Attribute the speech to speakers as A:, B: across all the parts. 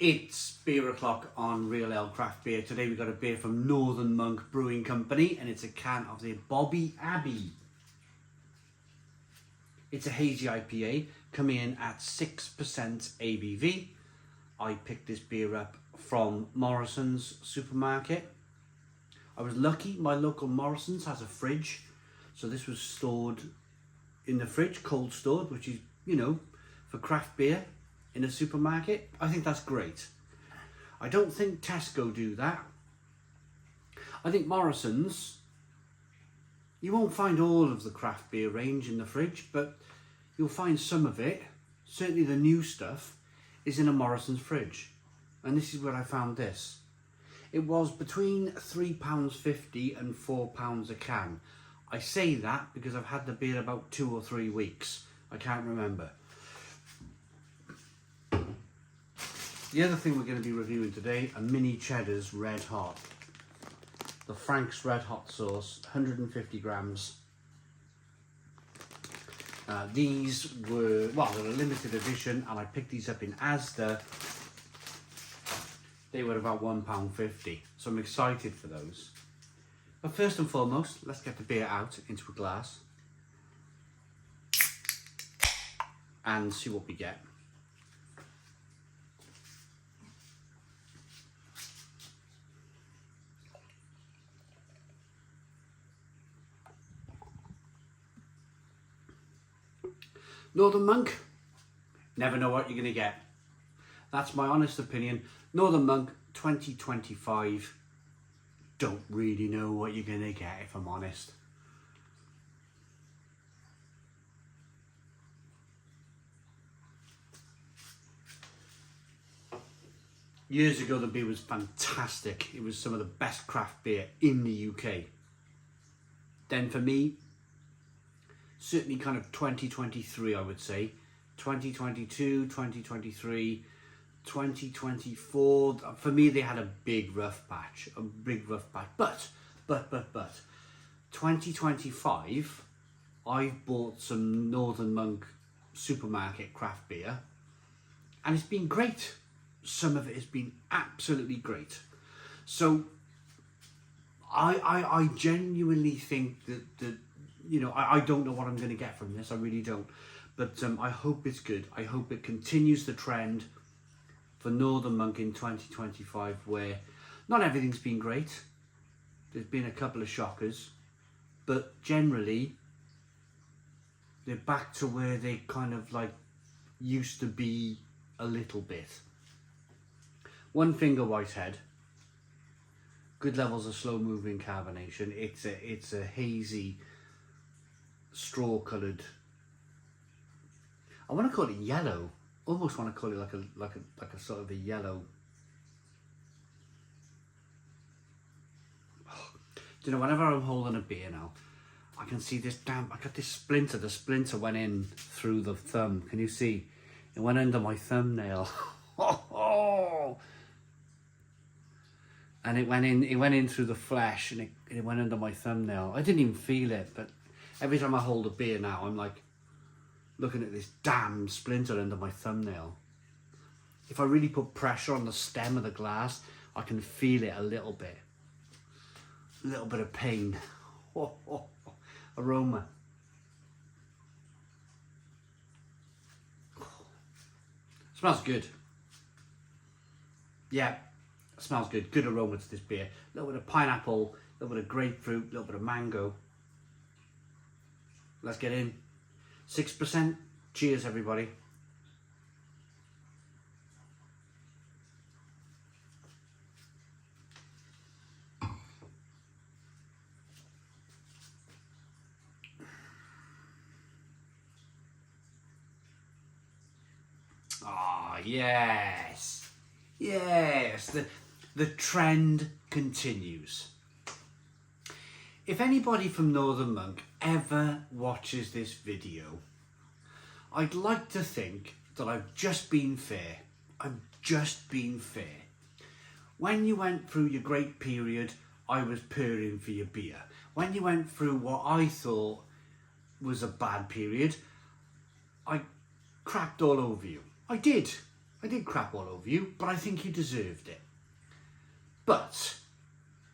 A: It's beer o'clock on Real Ale Craft Beer. Today we've got a beer from Northern Monk Brewing Company and it's a can of the Bobbi Abbey. It's a hazy IPA coming in at 6% ABV. I picked this beer up from Morrison's supermarket. I was lucky, my local Morrison's has a fridge, so this was stored in the fridge, cold stored, which is, you know, for craft beer in a supermarket. I think that's great. I don't think Tesco do that. I think Morrison's, you won't find all of the craft beer range in the fridge, but you'll find some of it. Certainly the new stuff is in a Morrison's fridge. And this is where I found this. It was between £3.50 and £4 a can. I say that because I've had the beer about 2 or 3 weeks. I can't remember. The other thing we're going to be reviewing today are mini Cheddars Red Hot. The Frank's Red Hot sauce, 150 grams. These were, well, they're a limited edition and I picked these up in Asda. They were about £1.50, so I'm excited for those. But first and foremost, let's get the beer out into a glass and see what we get. Northern Monk, never know what you're going to get. That's my honest opinion. Northern Monk 2025, don't really know what you're going to get if I'm honest. Years ago the beer was fantastic. It was some of the best craft beer in the UK. Then for me, certainly kind of 2023 I would say. 2022, 2023, 2024, for me they had a big rough patch. But 2025, I've bought some Northern Monk supermarket craft beer and it's been great. Some of it has been absolutely great. So I genuinely think that you know, I don't know what I'm going to get from this, I really don't. But I hope it's good. I hope it continues the trend for Northern Monk in 2025 where not everything's been great. There's been a couple of shockers, but generally they're back to where they kind of like used to be a little bit. One Finger Whitehead, good levels of slow moving carbonation. It's a hazy, straw coloured, I want to call it yellow. Almost want to call it like a sort of a yellow. Oh, do you know, whenever I'm holding a beer now, I can see this damn. I got this splinter. The splinter went in through the thumb. Can you see? It went under my thumbnail. And it went in through the flesh, and it went under my thumbnail. I didn't even feel it, but every time I hold a beer now, I'm like looking at this damn splinter under my thumbnail. If I really put pressure on the stem of the glass, I can feel it a little bit. A little bit of pain. Aroma. Smells good. Yeah, smells good. Good aroma to this beer. A little bit of pineapple, a little bit of grapefruit, a little bit of mango. Let's get in. 6%. Cheers, everybody. Ah, yes. Yes. The trend continues. If anybody from Northern Monk ever watches this video, I'd like to think that I've just been fair. I've just been fair. When you went through your great period, I was purring for your beer. When you went through what I thought was a bad period, I crapped all over you. I did. I did crap all over you, but I think you deserved it. But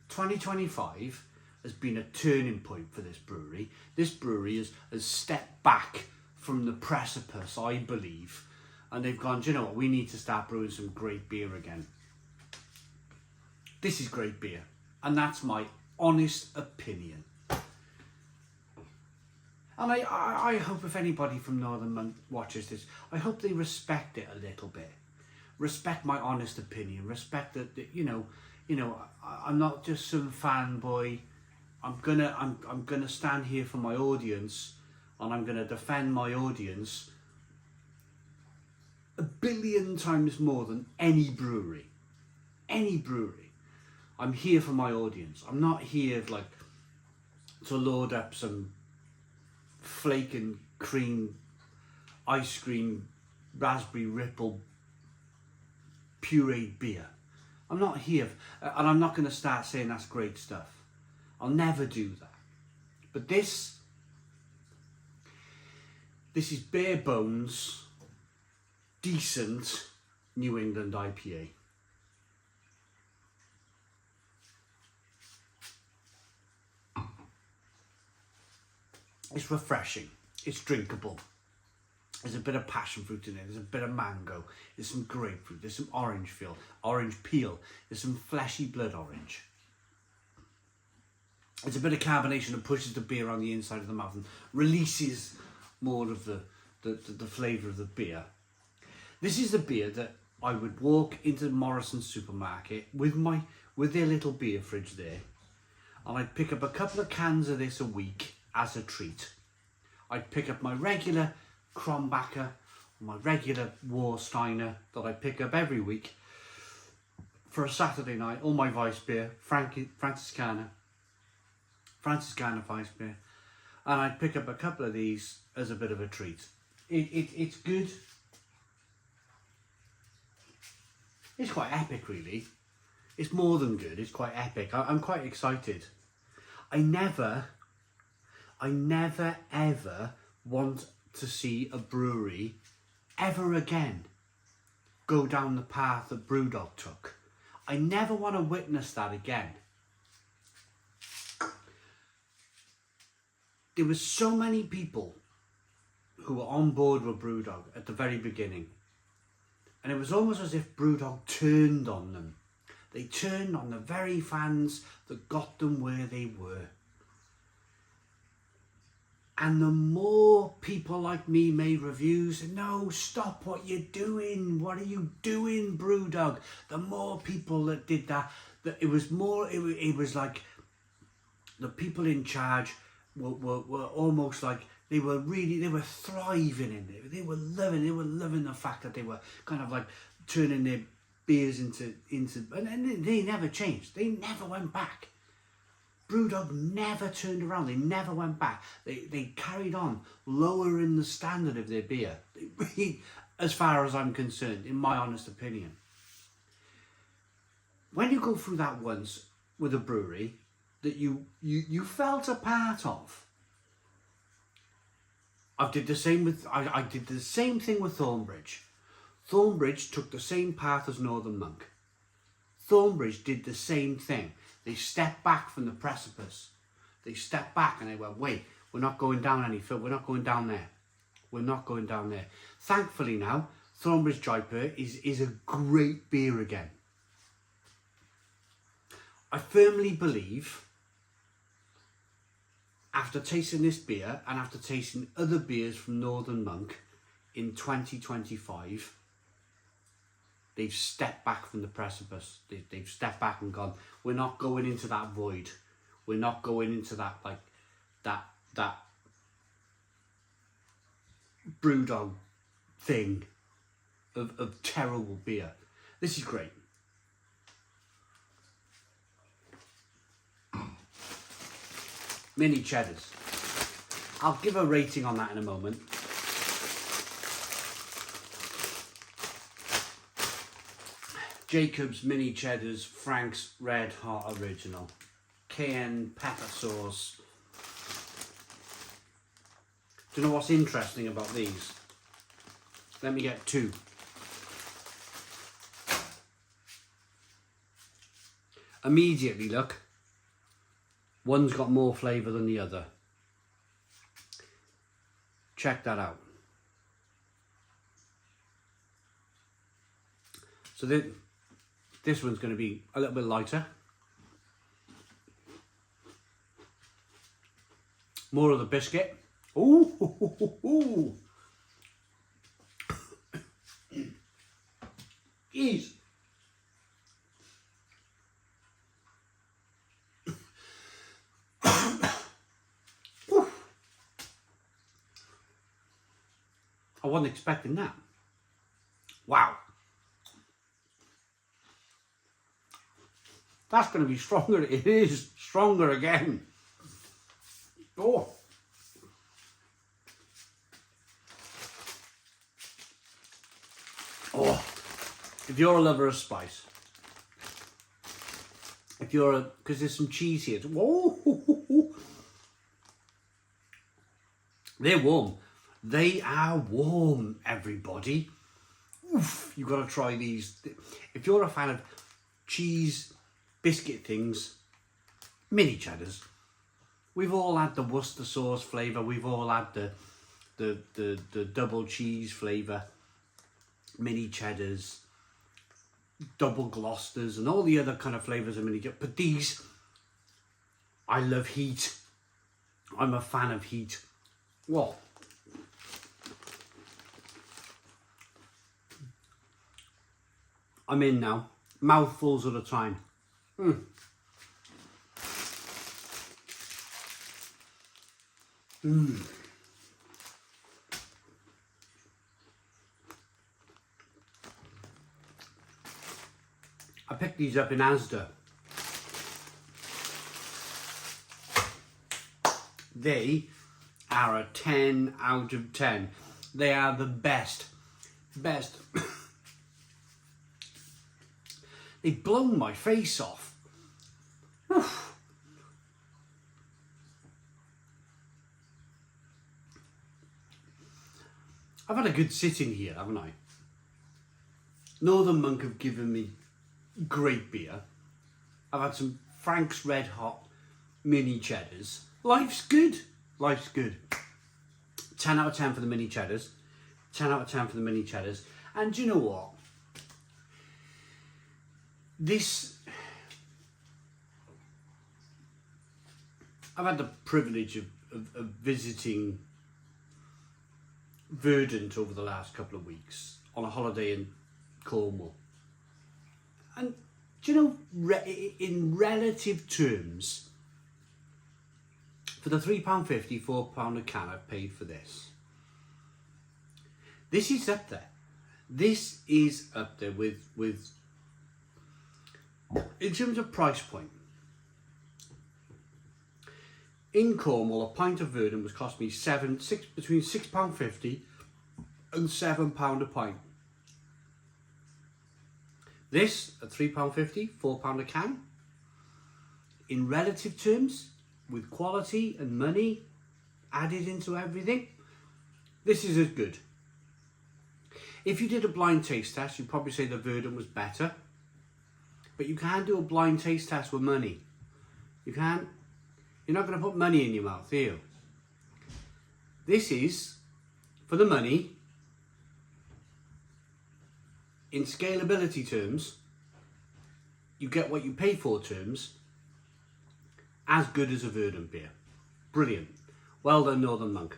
A: 2025 has been a turning point for this brewery. This brewery has stepped back from the precipice, I believe, and they've gone, do you know what, we need to start brewing some great beer again. This is great beer, and that's my honest opinion. And I hope if anybody from Northern Monk watches this, I hope they respect it a little bit. Respect my honest opinion. Respect that you know, I'm not just some fanboy. I'm gonna stand here for my audience, and I'm gonna defend my audience 1 billion times more than any brewery. Any brewery. I'm here for my audience. I'm not here like to load up some flake and cream, ice cream, raspberry ripple, pureed beer. I'm not here, and I'm not going to start saying that's great stuff. I'll never do that. But this is bare bones, decent New England IPA. It's refreshing. It's drinkable. There's a bit of passion fruit in it. There's a bit of mango. There's some grapefruit. There's some orange peel. There's some fleshy blood orange. It's a bit of carbonation that pushes the beer on the inside of the mouth and releases more of the flavour of the beer. This is the beer that I would walk into Morrison's supermarket with their little beer fridge there, and I'd pick up a couple of cans of this a week as a treat. I'd pick up my regular Krombacher, my regular Warsteiner that I pick up every week for a Saturday night, or my Weiss beer, Franziskaner Weiss beer, and I'd pick up a couple of these as a bit of a treat. It's good. It's quite epic, really. It's more than good, it's quite epic. I'm quite excited. I never ever want to see a brewery ever again go down the path that Brewdog took. I never want to witness that again. There were so many people who were on board with Brewdog at the very beginning, and it was almost as if Brewdog turned on them. They turned on the very fans that got them where they were. And the more people like me made reviews, no, stop what you're doing. What are you doing, Brewdog? The more people that did that it was like the people in charge were almost like they were thriving in it. They were loving the fact that they were kind of like turning their beers into and they never changed. They never went back. Brewdog never turned around. They never went back. They carried on lowering the standard of their beer. They really, as far as I'm concerned, in my honest opinion. When you go through that once with a brewery that you felt a part of, I did the same thing with Thornbridge. Thornbridge took the same path as Northern Monk. Thornbridge did the same thing. They stepped back from the precipice. They stepped back and they went, wait, we're not going down any further. We're not going down there. We're not going down there. Thankfully now, Thornbridge Dry Beer is a great beer again. I firmly believe, after tasting this beer and after tasting other beers from Northern Monk in 2025, they've stepped back from the precipice. They've stepped back and gone, we're not going into that void. We're not going into that, like, that Brewdog thing of terrible beer. This is great. Mini Cheddars. I'll give a rating on that in a moment. Jacob's Mini Cheddars, Frank's Red Hot Original, cayenne pepper sauce. Do you know what's interesting about these? Let me get two. Immediately, look, one's got more flavour than the other. Check that out. So this one's going to be a little bit lighter. More of the biscuit. Ooh. Jeez. I wasn't expecting that. Wow. That's going to be stronger. It is stronger again. Oh. Oh. If you're a lover of spice, because there's some cheese here. Whoa. They're warm. They are warm, everybody. Oof, you've got to try these. If you're a fan of cheese biscuit things, mini cheddars. We've all had the Worcester sauce flavour. We've all had the double cheese flavour, mini cheddars, double Gloucesters, and all the other kind of flavours of mini cheddars. But these, I love heat. I'm a fan of heat. Whoa. I'm in now. Mouthfuls at a time. I picked these up in Asda. They are a 10 out of 10. They are the best. They've blown my face off. Oof. I've had a good sitting here, haven't I? Northern Monk have given me great beer. I've had some Frank's Red Hot mini cheddars. Life's good. 10 out of 10 for the mini cheddars. 10 out of 10 for the mini cheddars. And do you know what? I've had the privilege of visiting Verdant over the last couple of weeks on a holiday in Cornwall. And do you know, in relative terms, for the £3.50, £4 a can I've paid for this, this is up there. This is up there with in terms of price point. In Cornwall, a pint of Verdant was cost me between £6.50 and £7 a pint. This at £3.50, £4 a can. In relative terms, with quality and money added into everything, this is as good. If you did a blind taste test, you'd probably say the Verdant was better. But you can't do a blind taste test with money. You can't. You're not going to put money in your mouth, are you? This is, for the money, in scalability terms, you get what you pay for terms, as good as a Verdant beer. Brilliant. Well done, Northern Monk.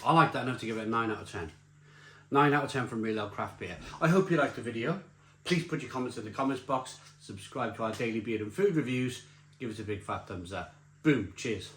A: I like that enough to give it a 9 out of 10. 9 out of 10 from Real Ale Craft Beer. I hope you liked the video. Please put your comments in the comments box. Subscribe to our daily beer and food reviews. Give us a big fat thumbs up. Boom. Cheers.